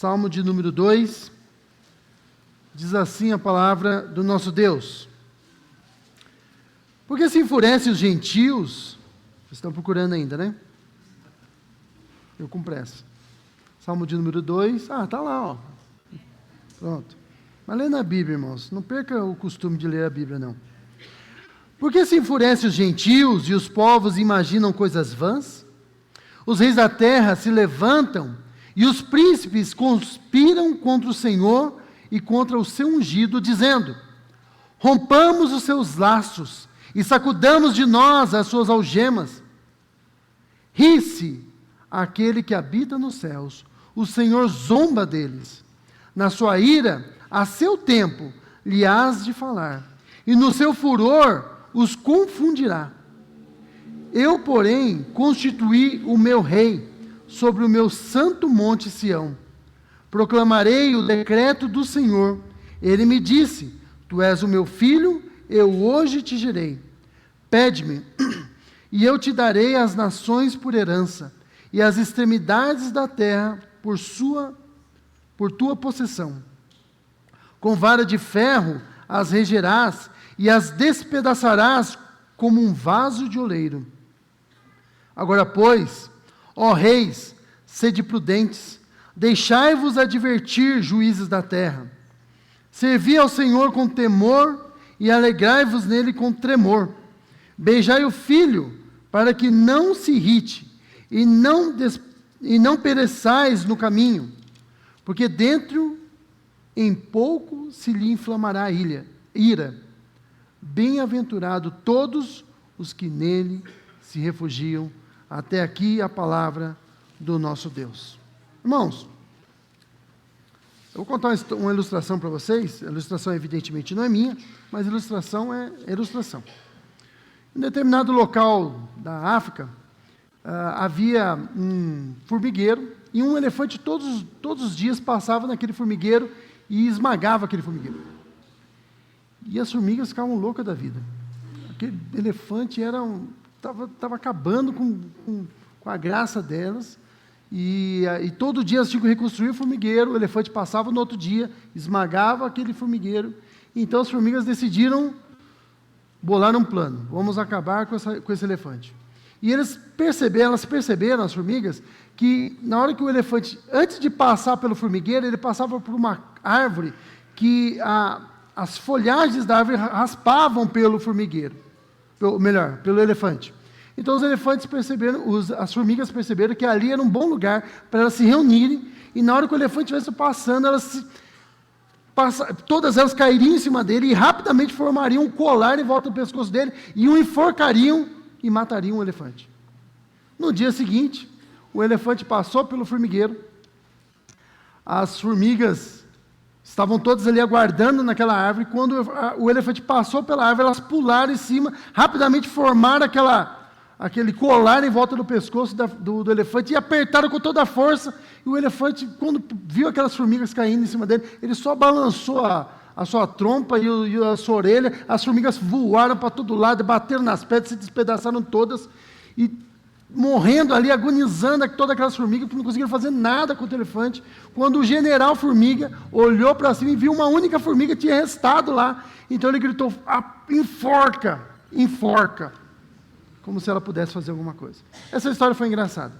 Salmo de número 2, diz assim a palavra do nosso Deus. Porque se enfurecem os gentios, vocês estão procurando ainda, né? Eu com pressa. Salmo de número 2, está lá, ó. Pronto. Mas lê na Bíblia, irmãos, não perca o costume de ler a Bíblia, não. Porque se enfurecem os gentios e os povos imaginam coisas vãs? Os reis da terra se levantam e os príncipes conspiram contra o Senhor e contra o seu ungido, dizendo: rompamos os seus laços e sacudamos de nós as suas algemas. Ri-se aquele que habita nos céus, o Senhor zomba deles. Na sua ira, a seu tempo, lhe hás de falar, e no seu furor os confundirá. Eu, porém, constituí o meu rei sobre o meu santo monte Sião. Proclamarei o decreto do Senhor. Ele me disse: tu és o meu filho, eu hoje te gerei. Pede-me, e eu te darei as nações por herança, e as extremidades da terra por tua possessão. Com vara de ferro as regerás, e as despedaçarás como um vaso de oleiro. Agora, pois, ó reis, sede prudentes, deixai-vos advertir, juízes da terra. Servi ao Senhor com temor, e alegrai-vos nele com tremor. Beijai o filho, para que não se irrite, e não pereçais no caminho, porque dentro em pouco se lhe inflamará a ira. Bem-aventurado todos os que nele se refugiam. Até aqui a palavra do nosso Deus. Irmãos, eu vou contar uma ilustração para vocês. A ilustração evidentemente não é minha, mas a ilustração é ilustração. Em determinado local da África, havia um formigueiro, e um elefante todos os dias passava naquele formigueiro e esmagava aquele formigueiro. E as formigas ficavam loucas da vida. Aquele elefante estava acabando com a graça delas, e todo dia elas tinham que reconstruir o formigueiro. O elefante passava no outro dia, esmagava aquele formigueiro. Então as formigas decidiram bolar um plano: vamos acabar com esse elefante. E elas perceberam, as formigas, que na hora que o elefante, antes de passar pelo formigueiro, ele passava por uma árvore que as folhagens da árvore raspavam pelo formigueiro, pelo elefante. Então as formigas perceberam que ali era um bom lugar para elas se reunirem, e na hora que o elefante estivesse passando, todas elas cairiam em cima dele e rapidamente formariam um colar em volta do pescoço dele, e o enforcariam e matariam o elefante. No dia seguinte, o elefante passou pelo formigueiro, as formigas estavam todas ali aguardando naquela árvore. Quando o elefante passou pela árvore, elas pularam em cima, rapidamente formaram aquele colar em volta do pescoço do elefante e apertaram com toda a força. E o elefante, quando viu aquelas formigas caindo em cima dele, ele só balançou a sua trompa e a sua orelha. As formigas voaram para todo lado, bateram nas pedras, se despedaçaram todas, e morrendo ali, agonizando todas aquelas formigas, que não conseguiram fazer nada com o elefante. Quando o general formiga olhou para cima e viu uma única formiga que tinha restado lá, então ele gritou: enforca, enforca, como se ela pudesse fazer alguma coisa. Essa história foi engraçada,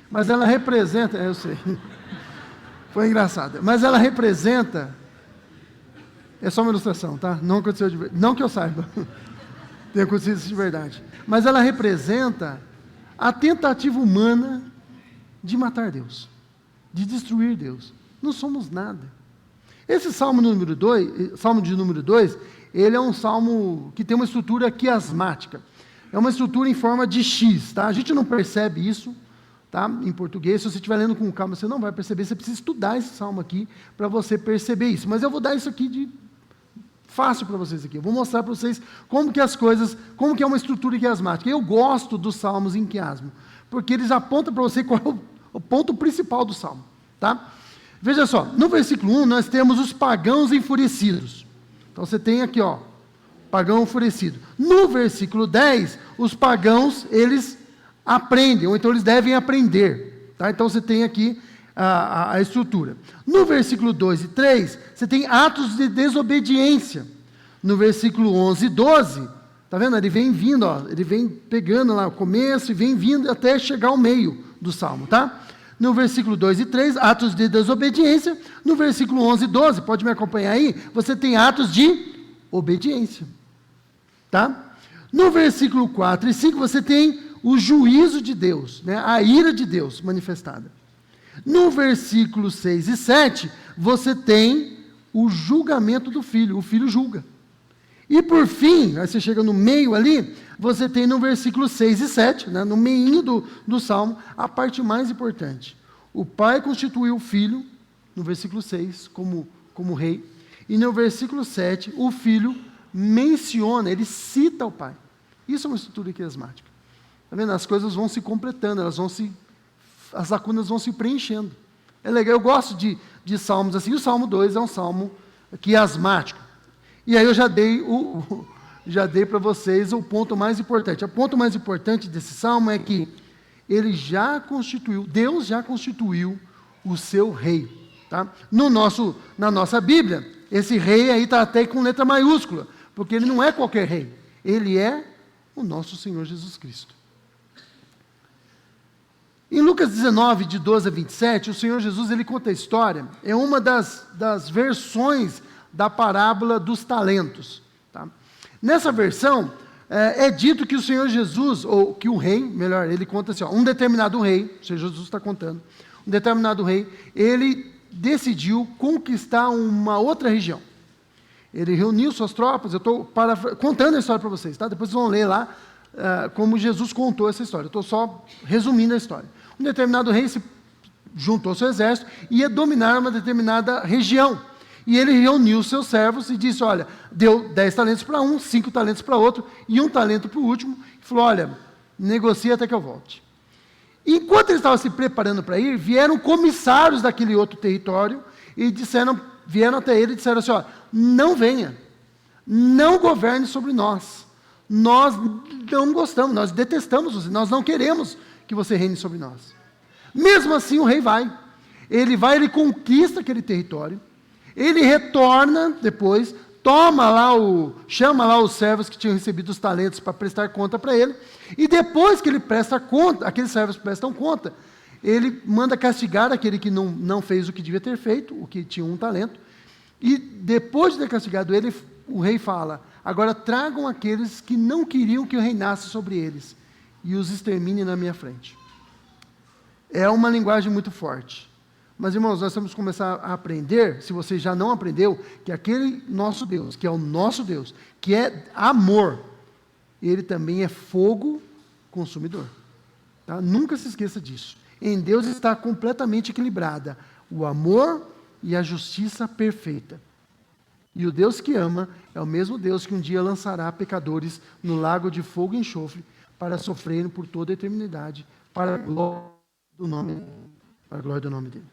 mas ela representa, eu sei, foi engraçada, mas ela representa, é só uma ilustração, tá? Não aconteceu de verdade, não que eu saiba, tem acontecido isso de verdade, mas ela representa a tentativa humana de matar Deus, de destruir Deus. Não somos nada. Esse salmo de número 2, ele é um salmo que tem uma estrutura quiasmática. É uma estrutura em forma de X, tá? A gente não percebe isso, tá? Em português. Se você estiver lendo com calma, você não vai perceber. Você precisa estudar esse salmo aqui para você perceber isso. Mas eu vou dar isso aqui fácil para vocês aqui. Eu vou mostrar para vocês como que é uma estrutura quiasmática. Eu gosto dos salmos em quiasmo, porque eles apontam para você qual é o ponto principal do salmo, tá? Veja só, no versículo 1 nós temos os pagãos enfurecidos. Então você tem aqui, pagão enfurecido. No versículo 10, os pagãos, eles aprendem, ou então eles devem aprender, tá? Então você tem aqui a estrutura. No versículo 2 e 3, você tem atos de desobediência. No versículo 11 e 12, está vendo? Ele vem vindo, ó, ele vem pegando lá o começo e vem vindo até chegar ao meio do Salmo, tá? No versículo 2 e 3, atos de desobediência. No versículo 11 e 12, pode me acompanhar aí? Você tem atos de obediência, tá? No versículo 4 e 5, você tem o juízo de Deus, né? A ira de Deus manifestada. No versículo 6 e 7, você tem o julgamento do filho, o filho julga. E por fim, aí você chega no meio ali, você tem no versículo 6 e 7, né, no meio do Salmo, a parte mais importante. O pai constituiu o filho, no versículo 6, como rei, e no versículo 7, o filho menciona, ele cita o pai. Isso é uma estrutura quiasmática. Está vendo? As coisas vão se completando, as lacunas vão se preenchendo. É legal, eu gosto de salmos assim. O Salmo 2 é um salmo quiasmático. E aí eu já dei para vocês o ponto mais importante. O ponto mais importante desse salmo é que Deus já constituiu o seu rei. Tá? Na nossa Bíblia, esse rei aí está até com letra maiúscula, porque ele não é qualquer rei. Ele é o nosso Senhor Jesus Cristo. Em Lucas 19, de 12 a 27, o Senhor Jesus ele conta a história, é uma das versões da parábola dos talentos. Tá? Nessa versão, é dito que o Senhor Jesus, ou que o rei, melhor, ele conta assim, ó, um determinado rei, o Senhor Jesus está contando, um determinado rei, ele decidiu conquistar uma outra região. Ele reuniu suas tropas, eu estou contando a história para vocês, tá? Depois vocês vão ler lá como Jesus contou essa história, eu estou só resumindo a história. Um determinado rei se juntou ao seu exército e ia dominar uma determinada região. E ele reuniu seus servos e disse, olha, deu 10 talentos para um, 5 talentos para outro, e 1 talento para o último, e falou, olha, negocia até que eu volte. E enquanto ele estava se preparando para ir, vieram comissários daquele outro território, e vieram até ele e disseram assim, ó, não venha, não governe sobre nós não gostamos, nós detestamos você, nós não queremos que você reine sobre nós. Mesmo assim o rei vai, ele conquista aquele território, ele retorna depois, chama lá os servos que tinham recebido os talentos para prestar conta para ele, e depois que ele presta conta, aqueles servos prestam conta, ele manda castigar aquele que não fez o que devia ter feito, o que tinha 1 talento, e depois de ter castigado ele, o rei fala, agora tragam aqueles que não queriam que eu reinasse sobre eles, e os extermine na minha frente. É uma linguagem muito forte. Mas, irmãos, nós temos que começar a aprender, se você já não aprendeu, que aquele nosso Deus, que é o nosso Deus, que é amor, ele também é fogo consumidor. Tá? Nunca se esqueça disso. Em Deus está completamente equilibrada o amor e a justiça perfeita. E o Deus que ama é o mesmo Deus que um dia lançará pecadores no lago de fogo e enxofre para sofrerem por toda a eternidade, para a glória do nome dele.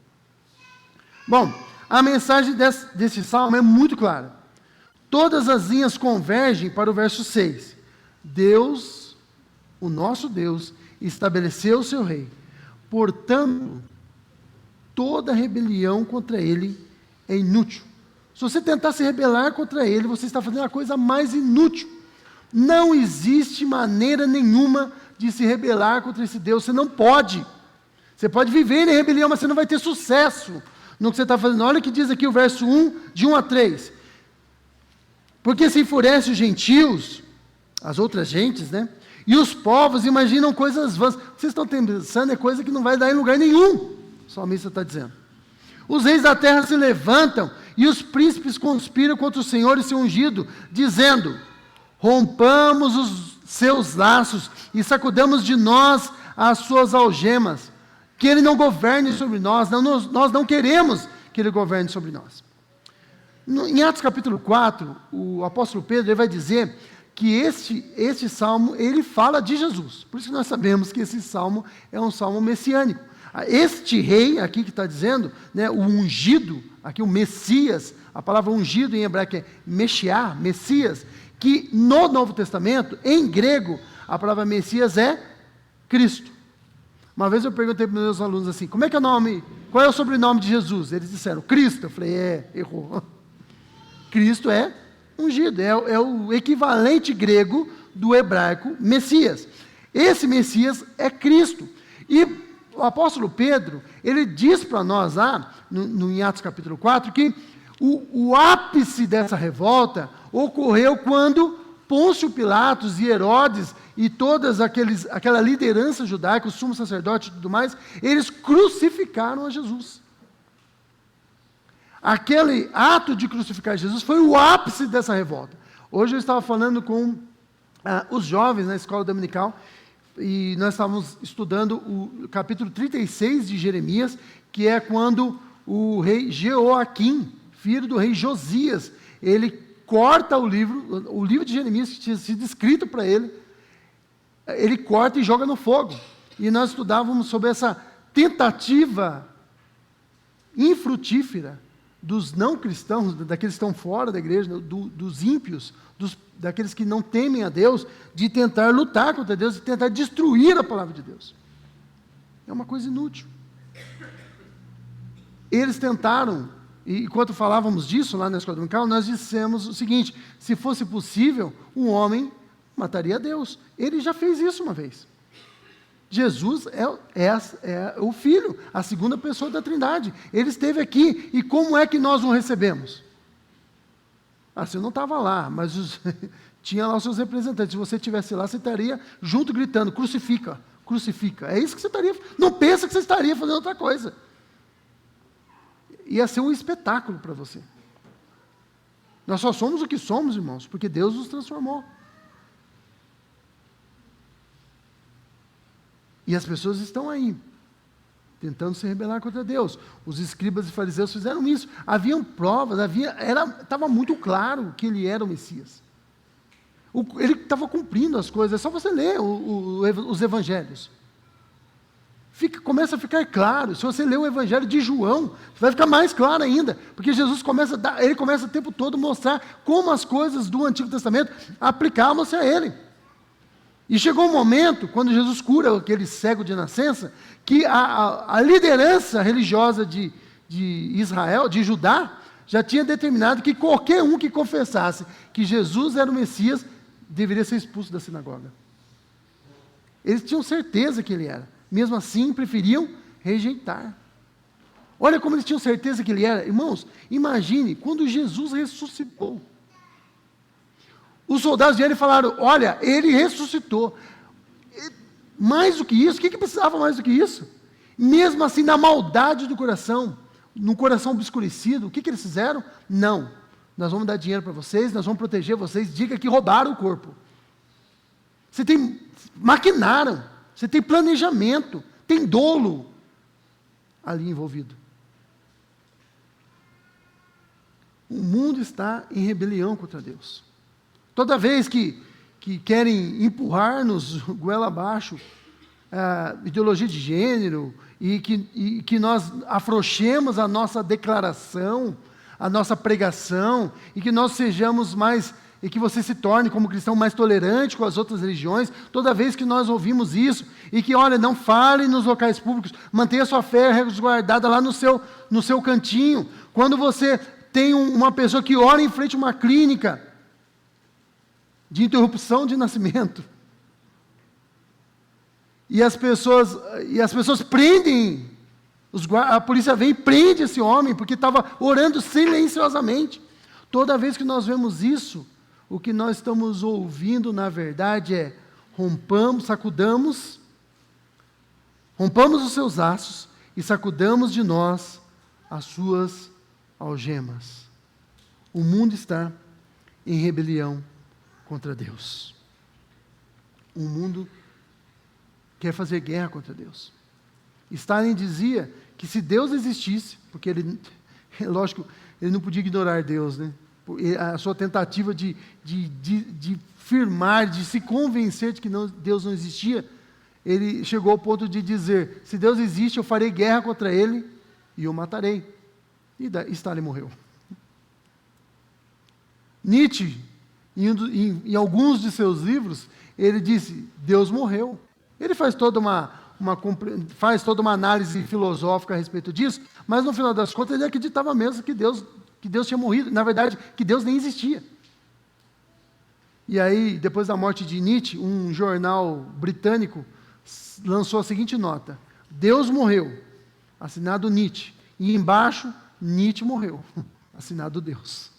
Bom, a mensagem desse salmo é muito clara. Todas as linhas convergem para o verso 6. Deus, o nosso Deus, estabeleceu o seu rei. Portanto, toda rebelião contra ele é inútil. Se você tentar se rebelar contra ele, você está fazendo a coisa mais inútil. Não existe maneira nenhuma de se rebelar contra esse Deus. Você não pode. Você pode viver em rebelião, mas você não vai ter sucesso no que você está fazendo. Olha o que diz aqui o verso 1, de 1 a 3. Porque se enfurece os gentios, as outras gentes, né? E os povos imaginam coisas vãs. O que vocês estão pensando é coisa que não vai dar em lugar nenhum. O salmista está dizendo. Os reis da terra se levantam e os príncipes conspiram contra o Senhor e seu ungido, dizendo, rompamos os seus laços e sacudamos de nós as suas algemas. Que ele não governe sobre nós, nós não queremos que ele governe sobre nós. Em Atos capítulo 4, o apóstolo Pedro ele vai dizer que este salmo, ele fala de Jesus. Por isso que nós sabemos que esse salmo é um salmo messiânico. Este rei, aqui que está dizendo, né, o ungido, aqui o Messias, a palavra ungido em hebraico é Meshiá, Messias, que no Novo Testamento, em grego, a palavra Messias é Cristo. Uma vez eu perguntei para os meus alunos assim, qual é o sobrenome de Jesus? Eles disseram, Cristo. Eu falei, errou. Cristo é ungido, é o equivalente grego do hebraico Messias. Esse Messias é Cristo. E o apóstolo Pedro, ele diz para nós lá, em Atos capítulo 4, que o ápice dessa revolta ocorreu quando Pôncio Pilatos e Herodes e aquela liderança judaica, o sumo sacerdote e tudo mais, eles crucificaram a Jesus. Aquele ato de crucificar Jesus foi o ápice dessa revolta. Hoje eu estava falando com os jovens na escola dominical, e nós estávamos estudando o capítulo 36 de Jeremias, que é quando o rei Jeoaquim, filho do rei Josias, ele corta o livro de Jeremias que tinha sido escrito para ele corta e joga no fogo. E nós estudávamos sobre essa tentativa infrutífera dos não cristãos, daqueles que estão fora da igreja, dos ímpios, daqueles que não temem a Deus, de tentar lutar contra Deus, de tentar destruir a palavra de Deus. É uma coisa inútil. Eles tentaram, e enquanto falávamos disso lá na escola dominical, nós dissemos o seguinte: se fosse possível, um homem mataria Deus. Ele já fez isso uma vez. Jesus é o Filho, a segunda pessoa da Trindade. Ele esteve aqui, e como é que nós o recebemos? Você não estava lá, mas tinha lá os seus representantes. Se você estivesse lá, você estaria junto gritando, crucifica, crucifica. É isso que você estaria, não pensa que você estaria fazendo outra coisa. Ia ser um espetáculo para você. Nós só somos o que somos, irmãos, porque Deus nos transformou. E as pessoas estão aí, tentando se rebelar contra Deus. Os escribas e fariseus fizeram isso. Haviam provas, estava muito claro que ele era o Messias. Ele estava cumprindo as coisas. É só você ler os evangelhos. Começa a ficar claro. Se você ler o evangelho de João, vai ficar mais claro ainda. Porque Jesus começa o tempo todo a mostrar como as coisas do Antigo Testamento aplicavam-se a ele. E chegou um momento, quando Jesus cura aquele cego de nascença, que a liderança religiosa de Israel, de Judá, já tinha determinado que qualquer um que confessasse que Jesus era o Messias, deveria ser expulso da sinagoga. Eles tinham certeza que ele era. Mesmo assim, preferiam rejeitar. Olha como eles tinham certeza que ele era. Irmãos, imagine, quando Jesus ressuscitou, os soldados vieram e falaram, olha, ele ressuscitou. Mais do que isso, o que precisava mais do que isso? Mesmo assim, na maldade do coração, no coração obscurecido, o que eles fizeram? Não, nós vamos dar dinheiro para vocês, nós vamos proteger vocês, diga que roubaram o corpo. Maquinaram, você tem planejamento, tem dolo ali envolvido. O mundo está em rebelião contra Deus. Toda vez que querem empurrar-nos goela abaixo a ideologia de gênero e que nós afrouxemos a nossa declaração, a nossa pregação, e que nós sejamos mais, e que você se torne como cristão mais tolerante com as outras religiões, toda vez que nós ouvimos isso, e que, olha, não fale nos locais públicos, mantenha sua fé resguardada lá no seu cantinho. Quando você tem uma pessoa que ora em frente a uma clínica de interrupção de nascimento, e as pessoas prendem, a polícia vem e prende esse homem, porque estava orando silenciosamente. Toda vez que nós vemos isso, o que nós estamos ouvindo, na verdade, é: rompamos os seus laços e sacudamos de nós as suas algemas. O mundo está em rebelião contra Deus. O mundo quer fazer guerra contra Deus. Stalin dizia que se Deus existisse, porque ele, lógico, ele não podia ignorar Deus, né? A sua tentativa de firmar, de se convencer de que Deus não existia, ele chegou ao ponto de dizer: se Deus existe, eu farei guerra contra ele e o matarei. E Stalin morreu. Nietzsche, em alguns de seus livros, ele disse: Deus morreu. Ele faz toda faz toda uma análise filosófica a respeito disso, mas no final das contas ele acreditava mesmo que Deus tinha morrido, na verdade, que Deus nem existia. E aí, depois da morte de Nietzsche, um jornal britânico lançou a seguinte nota: Deus morreu, assinado Nietzsche, e embaixo, Nietzsche morreu, assinado Deus.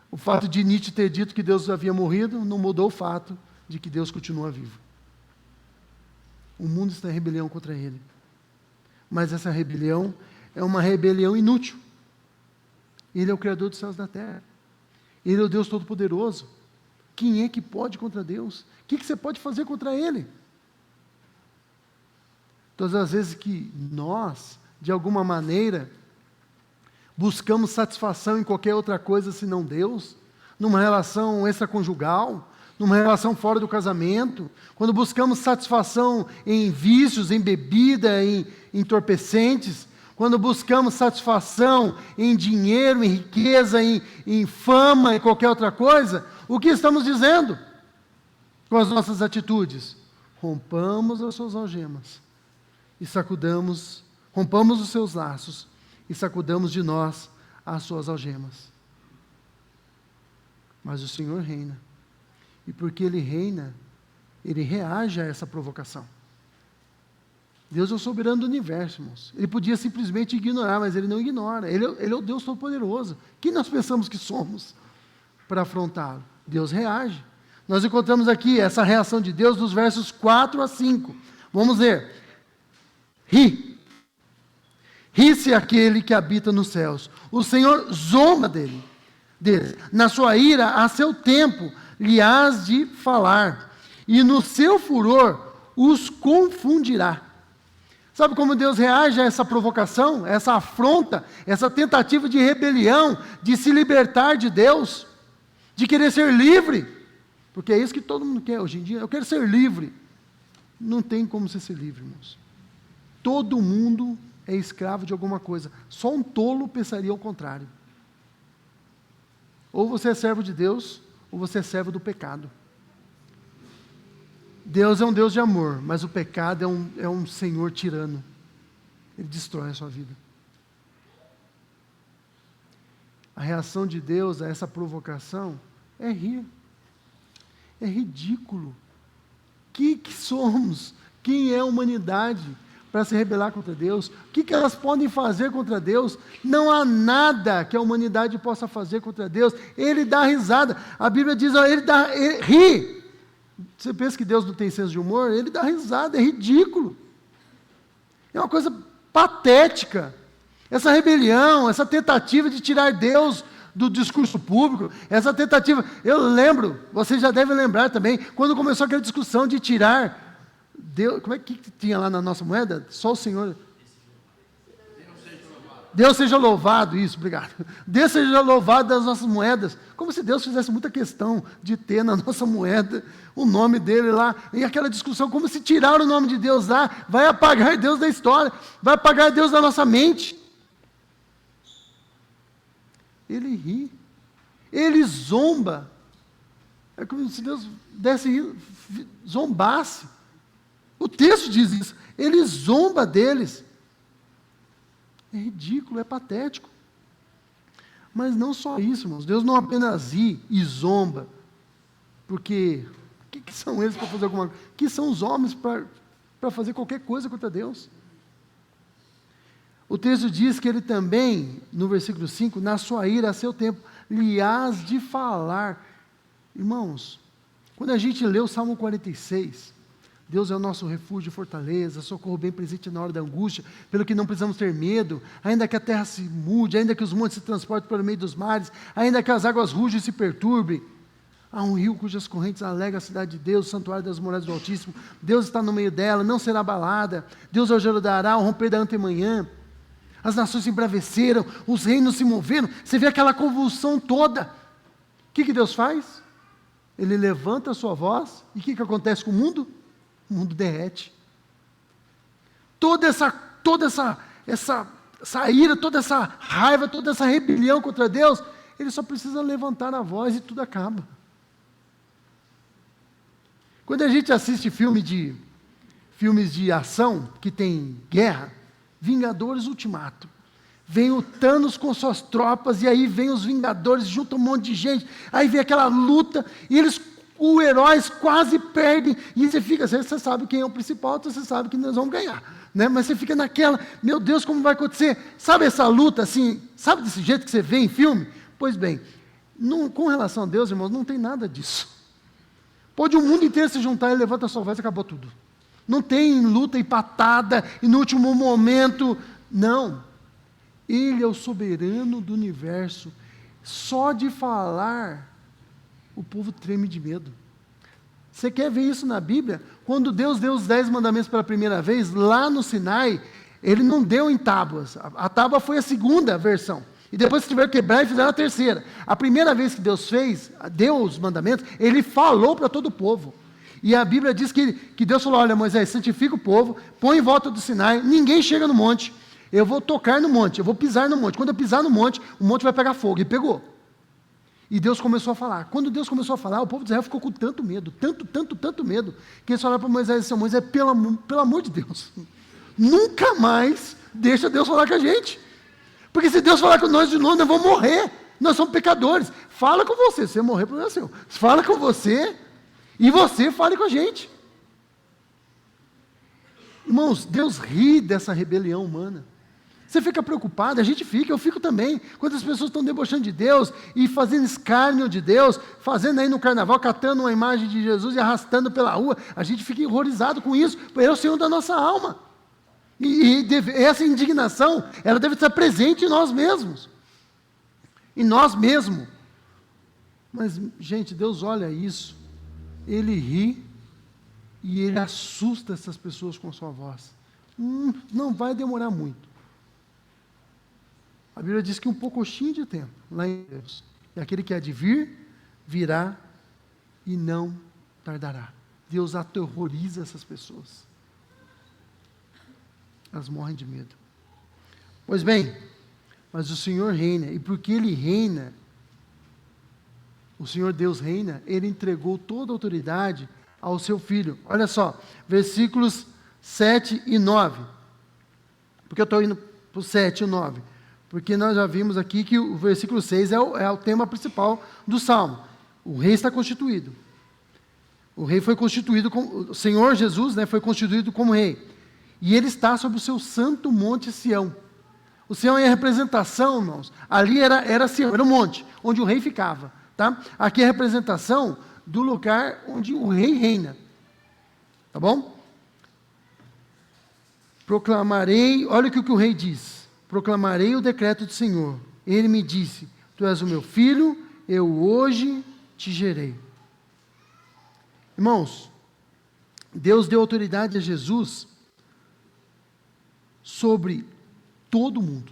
O fato de Nietzsche ter dito que Deus havia morrido não mudou o fato de que Deus continua vivo. O mundo está em rebelião contra ele. Mas essa rebelião é uma rebelião inútil. Ele é o Criador dos céus e da terra. Ele é o Deus Todo-Poderoso. Quem é que pode contra Deus? O que você pode fazer contra Ele? Todas as vezes que nós, de alguma maneira, buscamos satisfação em qualquer outra coisa senão Deus, numa relação extraconjugal, numa relação fora do casamento, quando buscamos satisfação em vícios, em bebida, em entorpecentes, quando buscamos satisfação em dinheiro, em riqueza, em fama, em qualquer outra coisa, o que estamos dizendo com as nossas atitudes? Rompamos as suas algemas e rompamos os seus laços e sacudamos de nós as suas algemas. Mas o Senhor reina. E porque Ele reina, Ele reage a essa provocação. Deus é o soberano do universo, irmãos. Ele podia simplesmente ignorar, mas Ele não ignora. Ele é o Deus Todo-Poderoso. Quem nós pensamos que somos para afrontá-lo? Deus reage. Nós encontramos aqui essa reação de Deus nos versos 4 a 5. Vamos ver. Ri-se aquele que habita nos céus. O Senhor zomba dele. Na sua ira, a seu tempo, lhe hás de falar, e no seu furor os confundirá. Sabe como Deus reage a essa provocação, essa afronta, essa tentativa de rebelião, de se libertar de Deus, de querer ser livre? Porque é isso que todo mundo quer hoje em dia. Eu quero ser livre. Não tem como você ser livre, irmãos. Todo mundo é escravo de alguma coisa. Só um tolo pensaria ao contrário. Ou você é servo de Deus, ou você é servo do pecado. Deus é um Deus de amor, mas o pecado é um senhor tirano. Ele destrói a sua vida. A reação de Deus a essa provocação é rir. É ridículo. O que somos? Quem é a humanidade para se rebelar contra Deus? O que elas podem fazer contra Deus? Não há nada que a humanidade possa fazer contra Deus. Ele dá risada. A Bíblia diz, ele ri. Você pensa que Deus não tem senso de humor? Ele dá risada, é ridículo. É uma coisa patética. Essa rebelião, essa tentativa de tirar Deus do discurso público, essa tentativa, eu lembro, vocês já devem lembrar também, quando começou aquela discussão de tirar Deus, como é que tinha lá na nossa moeda? Só o Senhor. Deus seja louvado, isso, obrigado. Deus seja louvado das nossas moedas, como se Deus fizesse muita questão de ter na nossa moeda o nome dele lá, e aquela discussão, como se tirar o nome de Deus lá, vai apagar Deus da história, vai apagar Deus da nossa mente. Ele ri, ele zomba, é como se Deus zombasse. O texto diz isso, ele zomba deles. É ridículo, é patético. Mas não só isso, irmãos. Deus não apenas ri e zomba, porque o que são eles para fazer alguma coisa? O que são os homens para fazer qualquer coisa contra Deus? O texto diz que ele também, no versículo 5, na sua ira, a seu tempo, lhe hás de falar. Irmãos, quando a gente lê o Salmo 46, Deus é o nosso refúgio e fortaleza, socorro bem presente na hora da angústia, pelo que não precisamos ter medo, ainda que a terra se mude, ainda que os montes se transportem pelo meio dos mares, ainda que as águas rujam e se perturbem. Há um rio cujas correntes alegram a cidade de Deus, o santuário das moradas do Altíssimo. Deus está no meio dela, não será abalada. Deus a ajudará ao romper da antemanhã. As nações se embraveceram, os reinos se moveram. Você vê aquela convulsão toda. O que Deus faz? Ele levanta a sua voz, e o que acontece com o mundo? O mundo derrete. Toda essa ira, toda essa raiva, toda essa rebelião contra Deus, ele só precisa levantar a voz e tudo acaba. Quando a gente assiste filme filmes de ação, que tem guerra, Vingadores Ultimato. Vem o Thanos com suas tropas, e aí vem os Vingadores, junta um monte de gente, aí vem aquela luta, e os heróis quase perdem, e você sabe quem é o principal, então você sabe que nós vamos ganhar, né? Mas você fica naquela, meu Deus, como vai acontecer? Sabe essa luta assim, sabe desse jeito que você vê em filme? Pois bem, com relação a Deus, irmãos, não tem nada disso. Pode o mundo inteiro se juntar e levanta a sua voz e acabou tudo. Não tem luta e patada, e no último momento, não. Ele é o soberano do universo. Só de falar, o povo treme de medo. Você quer ver isso na Bíblia? Quando Deus deu os 10 mandamentos pela primeira vez, lá no Sinai, Ele não deu em tábuas. A tábua foi a segunda versão. E depois tiveram que quebrar e fizeram a terceira. A primeira vez que Deus deu os mandamentos, Ele falou para todo o povo. E a Bíblia diz que Deus falou, olha Moisés, santifica o povo, põe em volta do Sinai, ninguém chega no monte. Eu vou tocar no monte, eu vou pisar no monte. Quando eu pisar no monte, o monte vai pegar fogo. E pegou. E Deus começou a falar. Quando Deus começou a falar, o povo de Israel ficou com tanto medo, tanto medo, que eles falaram para Moisés assim, Moisés, pelo amor de Deus, nunca mais deixa Deus falar com a gente. Porque se Deus falar com nós de novo, nós vamos morrer. Nós somos pecadores. Fala com você, se você morrer, problema é seu. Fala com você, e você fale com a gente. Irmãos, Deus ri dessa rebelião humana. Você fica preocupado, a gente fica, eu fico também. Quando as pessoas estão debochando de Deus e fazendo escárnio de Deus, fazendo aí no carnaval, catando uma imagem de Jesus e arrastando pela rua, a gente fica horrorizado com isso, porque é o Senhor da nossa alma. Essa indignação, ela deve estar presente em nós mesmos. Em nós mesmos. Mas, gente, Deus olha isso, Ele ri e Ele assusta essas pessoas com a sua voz. Não vai demorar muito. A Bíblia diz que um pouquinho de tempo, lá em Deus, e aquele que há de vir, virá e não tardará. Deus aterroriza essas pessoas. Elas morrem de medo. Pois bem, mas o Senhor reina, e porque Ele reina, o Senhor Deus reina, Ele entregou toda a autoridade ao seu Filho. Olha só, versículos 7 e 9. Porque eu estou indo para o 7 e o 9. Porque nós já vimos aqui que o versículo 6 é o tema principal do Salmo. O rei está constituído. O rei foi constituído, o Senhor Jesus, né, foi constituído como rei. E ele está sobre o seu santo monte Sião. O Sião é a representação, irmãos. Ali era Sião, era um monte, onde o rei ficava. Tá? Aqui é a representação do lugar onde o rei reina. Tá bom? Proclamarei, olha o que o rei diz. Proclamarei o decreto do Senhor. Ele me disse, tu és o meu filho, eu hoje te gerei. Irmãos, Deus deu autoridade a Jesus sobre todo mundo.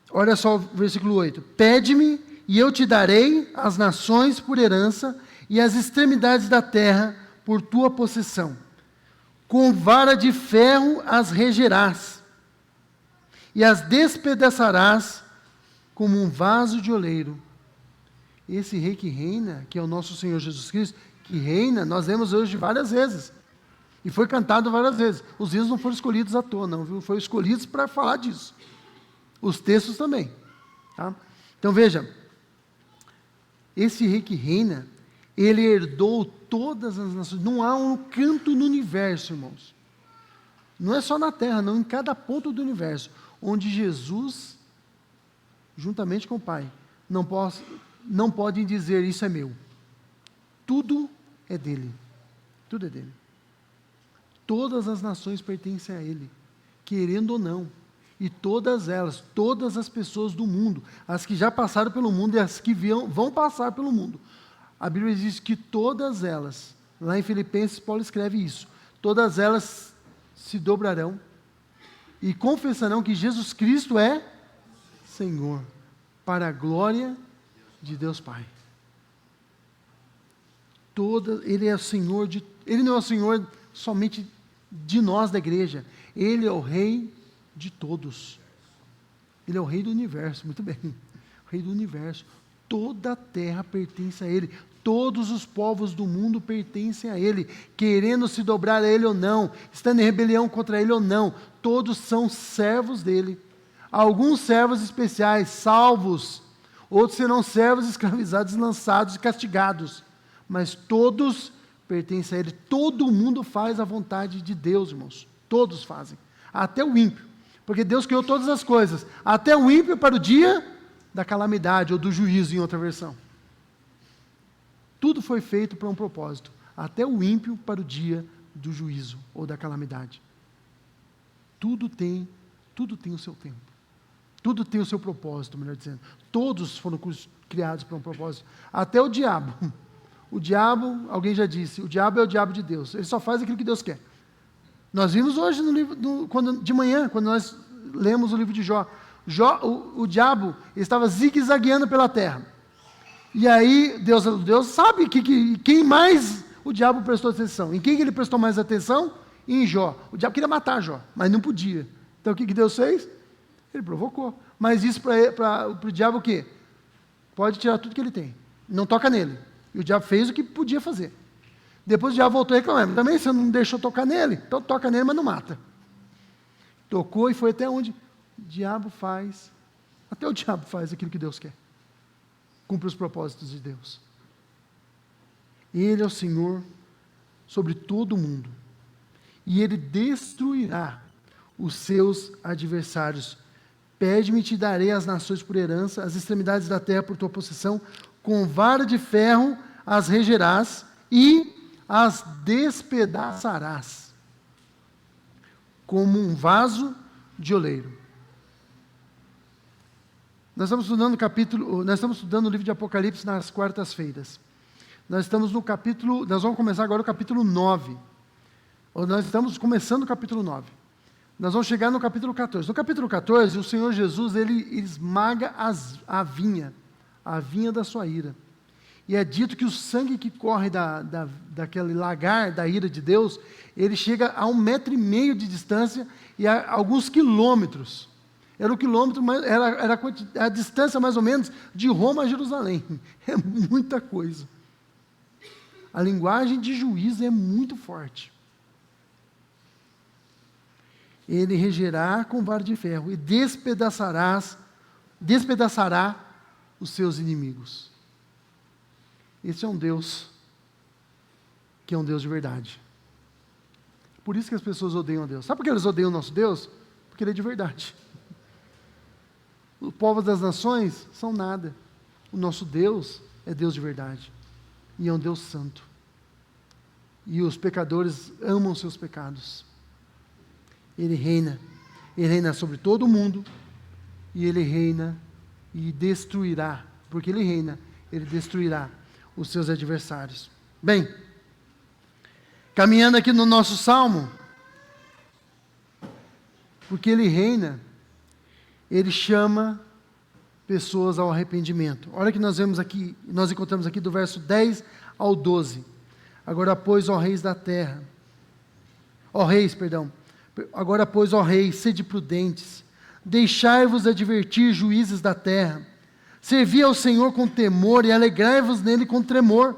Olha só o versículo 8. Pede-me e eu te darei as nações por herança e as extremidades da terra por tua possessão. Com vara de ferro as regerás e as despedaçarás como um vaso de oleiro. Esse rei que reina, que é o nosso Senhor Jesus Cristo, que reina, nós vemos hoje várias vezes. E foi cantado várias vezes. Os hinos não foram escolhidos à toa, não, viu? Foram escolhidos para falar disso. Os textos também. Tá? Então veja, esse rei que reina, ele herdou todas as nações. Não há um canto no universo, irmãos. Não é só na terra, não, em cada ponto do universo, onde Jesus, juntamente com o Pai, não podem dizer isso é meu. Tudo é dele. Tudo é dele. Todas as nações pertencem a Ele, querendo ou não. E todas elas, todas as pessoas do mundo, as que já passaram pelo mundo e as que vão passar pelo mundo. A Bíblia diz que todas elas, lá em Filipenses, Paulo escreve isso, todas elas se dobrarão e confessarão que Jesus Cristo é Senhor, para a glória de Deus Pai. Ele é o Senhor Ele não é o Senhor somente de nós da igreja, Ele é o Rei de todos. Ele é o Rei do universo, muito bem. O Rei do universo. Toda a terra pertence a Ele. todos os povos do mundo pertencem a Ele, querendo se dobrar a Ele ou não, estando em rebelião contra Ele ou não, todos são servos dEle. Alguns servos especiais, salvos, outros serão servos escravizados, lançados e castigados, mas todos pertencem a Ele. Todo mundo faz a vontade de Deus, irmãos, todos fazem, até o ímpio, porque Deus criou todas as coisas, até o ímpio para o dia da calamidade, ou do juízo em outra versão. Tudo foi feito para um propósito, até o ímpio para o dia do juízo, ou da calamidade. Tudo tem o seu tempo. Tudo tem o seu propósito, melhor dizendo. Todos foram criados para um propósito. Até o diabo. O diabo, alguém já disse, o diabo é o diabo de Deus. Ele só faz aquilo que Deus quer. Nós vimos hoje no livro, de manhã, quando nós lemos o livro de Jó. O diabo estava zigue-zagueando pela terra. E aí, Deus sabe quem mais o diabo prestou atenção. Em quem ele prestou mais atenção? Em Jó. O diabo queria matar Jó, mas não podia. Então o que Deus fez? Ele provocou. Mas isso para o diabo o quê? Pode tirar tudo que ele tem. Não toca nele. E o diabo fez o que podia fazer. Depois o diabo voltou a reclamar. Também você não deixou tocar nele? Então toca nele, mas não mata. Tocou e foi até onde? O diabo faz. Até o diabo faz aquilo que Deus quer. Cumpre os propósitos de Deus. Ele é o Senhor sobre todo o mundo. E Ele destruirá os seus adversários. Pede-me e te darei as nações por herança, as extremidades da terra por tua possessão. Com vara de ferro as regerás e as despedaçarás, como um vaso de oleiro. Nós estamos estudando o livro de Apocalipse nas quartas-feiras. Nós vamos começar agora o capítulo 9. Nós estamos começando o capítulo 9. Nós vamos chegar no capítulo 14. No capítulo 14, o Senhor Jesus, ele esmaga a vinha da sua ira. E é dito que o sangue que corre daquele lagar da ira de Deus, ele chega a 1,5 metro de distância e a alguns quilômetros. Era o quilômetro, era a distância mais ou menos de Roma a Jerusalém. É muita coisa. A linguagem de juízo é muito forte. Ele regerá com vara de ferro e despedaçará os seus inimigos. Esse é um Deus que é um Deus de verdade. Por isso que as pessoas odeiam a Deus. Sabe por que eles odeiam o nosso Deus? Porque Ele é de verdade. Os povos das nações são nada. O nosso Deus é Deus de verdade. E é um Deus santo. E os pecadores amam seus pecados. Ele reina sobre todo o mundo, e Ele reina e destruirá, porque Ele reina, Ele destruirá os seus adversários. Bem, caminhando aqui no nosso salmo, porque Ele reina, Ele chama pessoas ao arrependimento. Olha que nós encontramos aqui do verso 10 ao 12. Agora, pois, ó reis, sede prudentes, deixai-vos advertir, juízes da terra, servi ao Senhor com temor e alegrai-vos nele com tremor,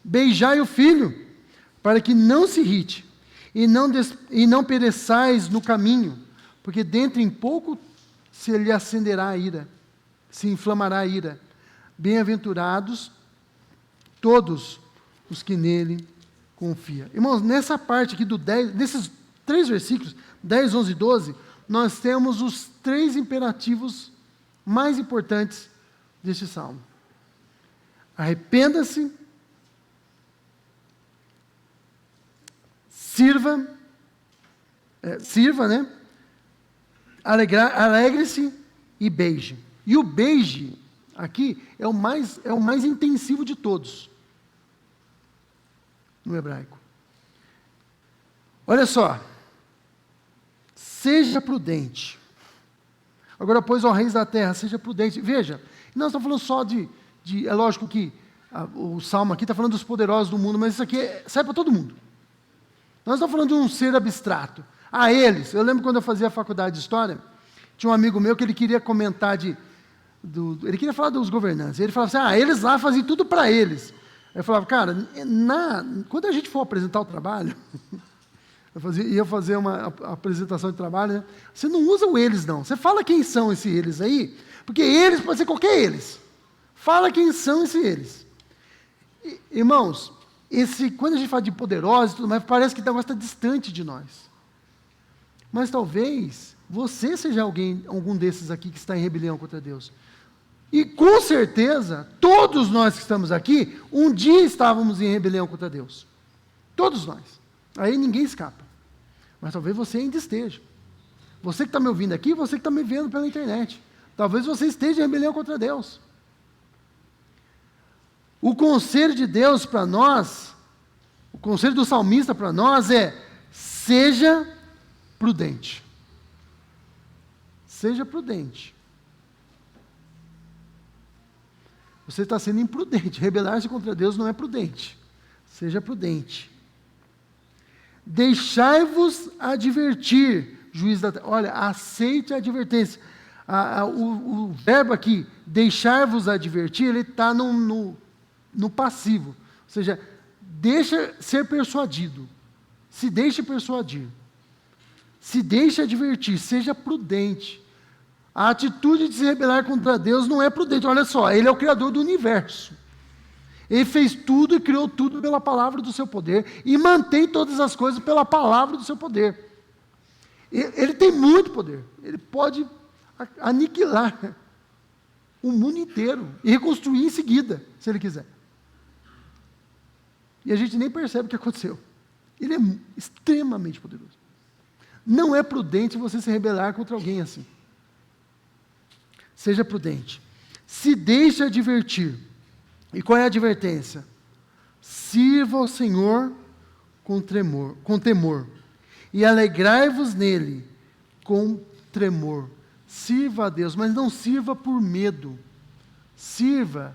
beijai o filho, para que não se irrite, e não pereçais no caminho, porque dentro em pouco se lhe acenderá a ira, se inflamará a ira. Bem-aventurados todos os que nele confiam. Irmãos, nessa parte aqui do 10, nesses 3 versículos, 10, 11 e 12, nós temos os 3 imperativos mais importantes deste salmo. Arrependa-se, sirva, né? Alegre-se e beije. E o beije aqui é o mais intensivo de todos no hebraico. Olha só, seja prudente. Agora, pois, ó reis da terra, seja prudente. Veja, nós estamos falando só é lógico que o salmo aqui está falando dos poderosos do mundo, mas isso aqui serve para todo mundo. Nós estamos falando de um ser abstrato. A eles, eu lembro quando eu fazia a faculdade de História, tinha um amigo meu que ele queria comentar ele queria falar dos governantes. Ele falava assim, eles lá faziam tudo para eles. Eu falava, cara, quando a gente for apresentar o trabalho, ia fazer uma apresentação de trabalho, né? Você não usa o eles, não. Você fala quem são esses eles aí, porque eles pode ser qualquer eles. Fala quem são esses eles. Irmãos, quando a gente fala de poderosos e tudo mais, parece que o negócio está distante de nós. Mas talvez você seja algum desses aqui que está em rebelião contra Deus. E com certeza, todos nós que estamos aqui, um dia estávamos em rebelião contra Deus. Todos nós. Aí ninguém escapa. Mas talvez você ainda esteja. Você que está me ouvindo aqui, você que está me vendo pela internet. Talvez você esteja em rebelião contra Deus. O conselho de Deus para nós, o conselho do salmista para nós é: seja prudente. Seja prudente. Você está sendo imprudente. Rebelar-se contra Deus não é prudente. Seja prudente. Deixai-vos advertir, juiz da terra. Olha, aceite a advertência. O verbo aqui, deixar-vos advertir, ele está no passivo. Ou seja, deixa ser persuadido. Se deixe persuadir. Se deixe advertir, seja prudente. A atitude de se rebelar contra Deus não é prudente. Olha só, Ele é o Criador do universo. Ele fez tudo e criou tudo pela palavra do seu poder e mantém todas as coisas pela palavra do seu poder. Ele tem muito poder. Ele pode aniquilar o mundo inteiro e reconstruir em seguida, se Ele quiser. E a gente nem percebe o que aconteceu. Ele é extremamente poderoso. Não é prudente você se rebelar contra alguém assim. Seja prudente. Se deixe advertir. E qual é a advertência? Sirva ao Senhor com temor. E alegrai-vos nele com tremor. Sirva a Deus, mas não sirva por medo. Sirva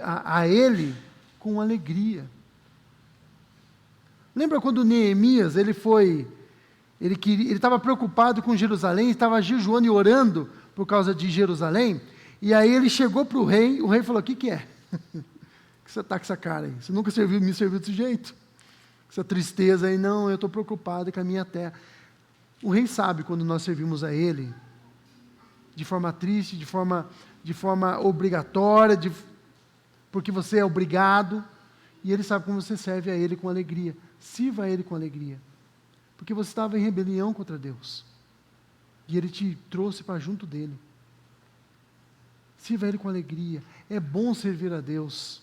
a Ele com alegria. Lembra quando Neemias, ele estava preocupado com Jerusalém, estava jejuando e orando por causa de Jerusalém, e aí ele chegou para o rei falou: o que é? Que você está com essa cara aí? Você nunca me serviu desse jeito? Essa tristeza aí, não, eu estou preocupado com a minha terra. O rei sabe quando nós servimos a ele, de forma triste, de forma obrigatória, porque você é obrigado, e ele sabe como você serve a ele com alegria. Sirva a ele com alegria, porque você estava em rebelião contra Deus, e Ele te trouxe para junto dEle. Sirva a Ele com alegria. É bom servir a Deus.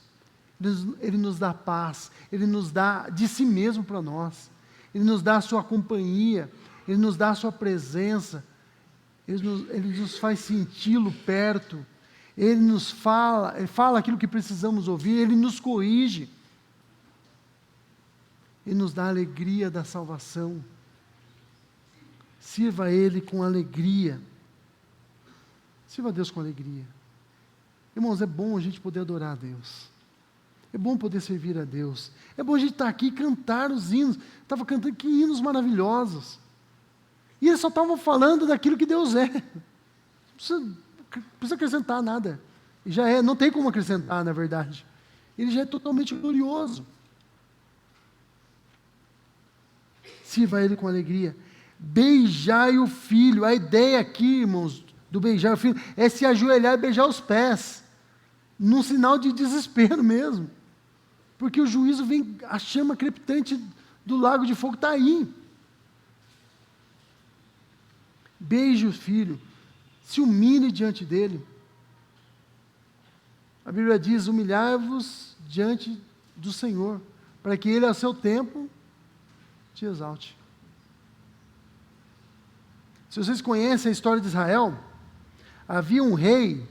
Ele nos dá paz. Ele nos dá de si mesmo para nós. Ele nos dá a sua companhia. Ele nos dá a sua presença. Ele nos faz senti-lo perto. Ele fala aquilo que precisamos ouvir. Ele nos corrige. Ele nos dá a alegria da salvação. Sirva a Ele com alegria. Sirva a Deus com alegria. Irmãos, é bom a gente poder adorar a Deus. É bom poder servir a Deus. É bom a gente estar aqui e cantar os hinos. Estava cantando que hinos maravilhosos. E eles só estavam falando daquilo que Deus é. Não precisa acrescentar nada. E já é, não tem como acrescentar, na verdade. Ele já é totalmente glorioso. Sirva a Ele com alegria. Beijai o filho. A ideia aqui, irmãos, do beijar o filho, é se ajoelhar e beijar os pés, num sinal de desespero mesmo, porque o juízo vem, a chama crepitante do lago de fogo está aí. Beije o filho, se humilhe diante dele. A Bíblia diz: humilhai-vos diante do Senhor, para que Ele, a seu tempo, te exalte. Se vocês conhecem a história de Israel, havia um rei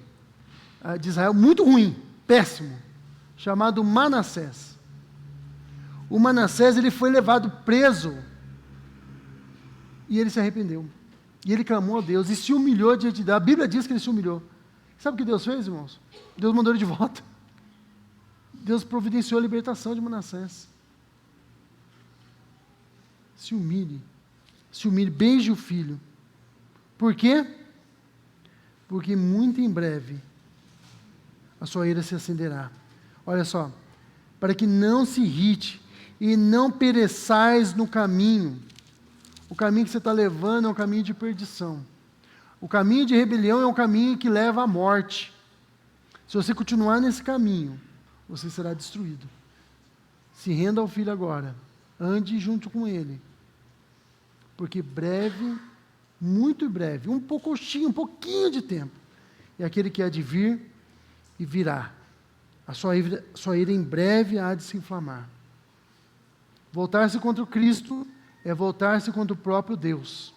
de Israel muito ruim, péssimo, chamado Manassés. O Manassés, ele foi levado preso, e ele se arrependeu. E ele clamou a Deus, e se humilhou diante de Deus. A Bíblia diz que ele se humilhou. Sabe o que Deus fez, irmãos? Deus mandou ele de volta. Deus providenciou a libertação de Manassés. Se humilhe, beije o filho. Por quê? Porque muito em breve a sua ira se acenderá. Olha só, para que não se irrite e não pereçais no caminho. O caminho que você está levando é um caminho de perdição. O caminho de rebelião é um caminho que leva à morte. Se você continuar nesse caminho, você será destruído. Se renda ao Filho agora. Ande junto com Ele. Porque breve, muito breve, um pouquinho de tempo, é aquele que há de vir e virá. A sua ira em breve há de se inflamar. Voltar-se contra o Cristo é voltar-se contra o próprio Deus.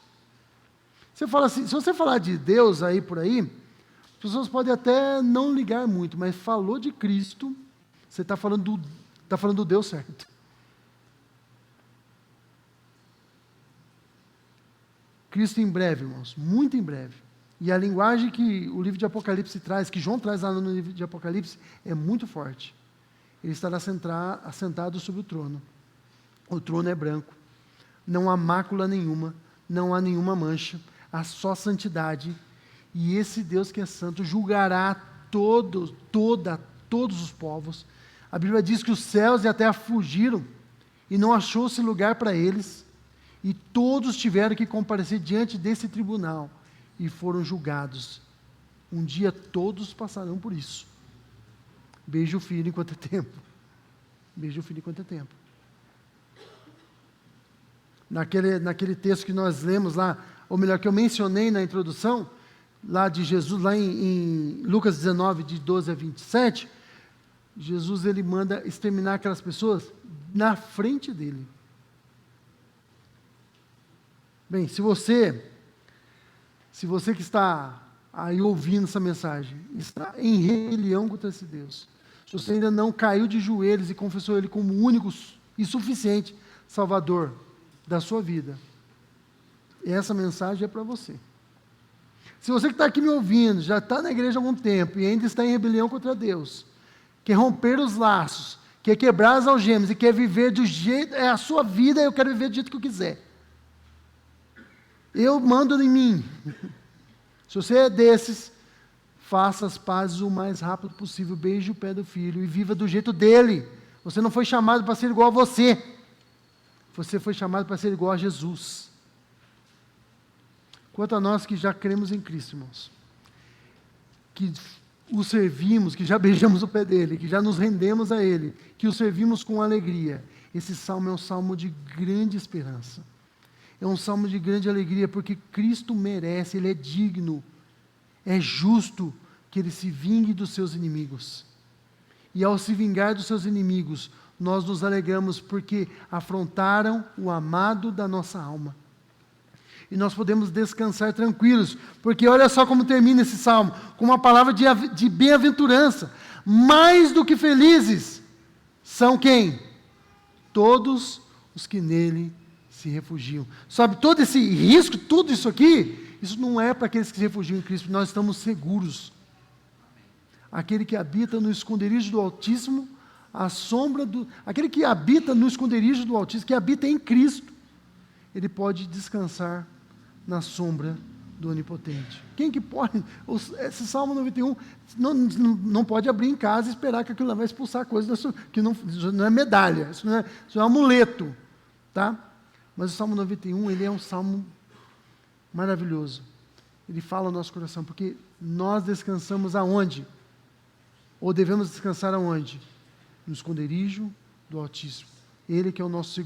Você fala assim, se você falar de Deus aí por aí, as pessoas podem até não ligar muito, mas falou de Cristo, você está falando do Deus certo. Cristo em breve, irmãos, muito em breve. E a linguagem que o livro de Apocalipse traz, que João traz lá no livro de Apocalipse, é muito forte. Ele estará assentado sobre o trono. O trono é branco. Não há mácula nenhuma, não há nenhuma mancha, há só santidade. E esse Deus que é santo julgará todos os povos. A Bíblia diz que os céus e a terra fugiram e não achou-se lugar para eles. E todos tiveram que comparecer diante desse tribunal e foram julgados. Um dia todos passarão por isso. Beije o filho enquanto é tempo. Beije o filho enquanto é tempo. Naquele texto que nós lemos lá, ou melhor, que eu mencionei na introdução, lá de Jesus, lá em Lucas 19, de 12 a 27, Jesus ele manda exterminar aquelas pessoas na frente dele. Bem, se você que está aí ouvindo essa mensagem, está em rebelião contra esse Deus, se você ainda não caiu de joelhos e confessou Ele como único e suficiente Salvador da sua vida, essa mensagem é para você. Se você que está aqui me ouvindo, já está na igreja há algum tempo e ainda está em rebelião contra Deus, quer romper os laços, quer quebrar as algemas e quer viver do jeito, é a sua vida, eu quero viver do jeito que eu quiser. Eu mando em mim. Se você é desses, faça as pazes o mais rápido possível, beije o pé do filho e viva do jeito dele. Você não foi chamado para ser igual a você. Você foi chamado para ser igual a Jesus. Quanto a nós que já cremos em Cristo, irmãos, que o servimos, que já beijamos o pé dele, que já nos rendemos a ele, que o servimos com alegria, esse salmo é um salmo de grande esperança. É um salmo de grande alegria, porque Cristo merece, Ele é digno, é justo que Ele se vingue dos seus inimigos. E ao se vingar dos seus inimigos, nós nos alegramos porque afrontaram o amado da nossa alma. E nós podemos descansar tranquilos, porque olha só como termina esse salmo, com uma palavra de bem-aventurança. Mais do que felizes são quem? Todos os que nele se refugiam. Sabe, todo esse risco, tudo isso aqui, isso não é para aqueles que se refugiam em Cristo, nós estamos seguros. Aquele que habita no esconderijo do Altíssimo, aquele que habita no esconderijo do Altíssimo, que habita em Cristo, ele pode descansar na sombra do Onipotente. Quem que pode? Esse Salmo 91 não pode abrir em casa e esperar que aquilo lá vai expulsar coisas, que não é medalha, isso não é amuleto, tá? Mas o Salmo 91, ele é um salmo maravilhoso. Ele fala ao nosso coração, porque nós descansamos aonde? Ou devemos descansar aonde? No esconderijo do Altíssimo. Ele que é o nosso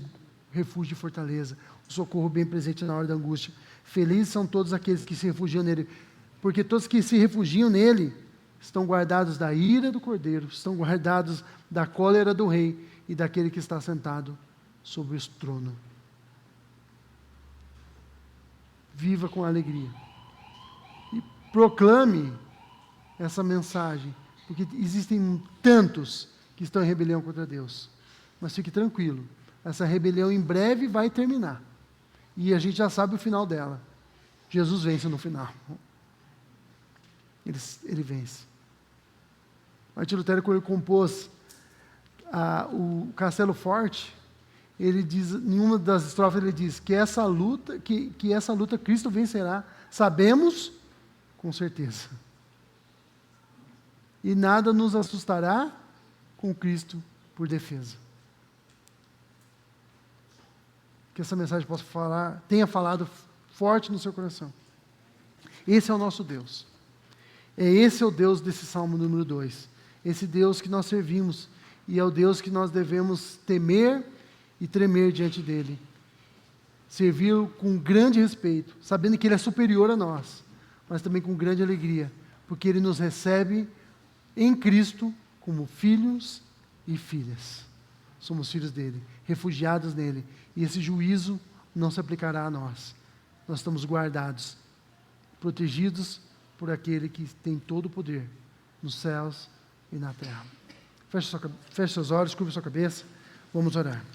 refúgio e fortaleza, o socorro bem presente na hora da angústia. Felizes são todos aqueles que se refugiam nele, porque todos que se refugiam nele estão guardados da ira do Cordeiro, estão guardados da cólera do Rei e daquele que está sentado sobre o trono. Viva com alegria. E proclame essa mensagem, porque existem tantos que estão em rebelião contra Deus. Mas fique tranquilo, essa rebelião em breve vai terminar. E a gente já sabe o final dela. Jesus vence no final. Ele vence. Martim Lutero, quando ele compôs o Castelo Forte, ele diz, em uma das estrofes ele diz que essa luta Cristo vencerá, sabemos com certeza. E nada nos assustará com Cristo por defesa. Que essa mensagem tenha falado forte no seu coração. Esse é o nosso Deus. Esse é o Deus desse Salmo número 2. Esse Deus que nós servimos. E é o Deus que nós devemos temer e tremer diante dEle. Servir com grande respeito, sabendo que Ele é superior a nós, mas também com grande alegria, porque Ele nos recebe em Cristo como filhos e filhas. Somos filhos dEle, refugiados nele, e esse juízo não se aplicará a nós. Nós estamos guardados, protegidos por aquele que tem todo o poder nos céus e na terra. Feche seus olhos, curva sua cabeça, vamos orar.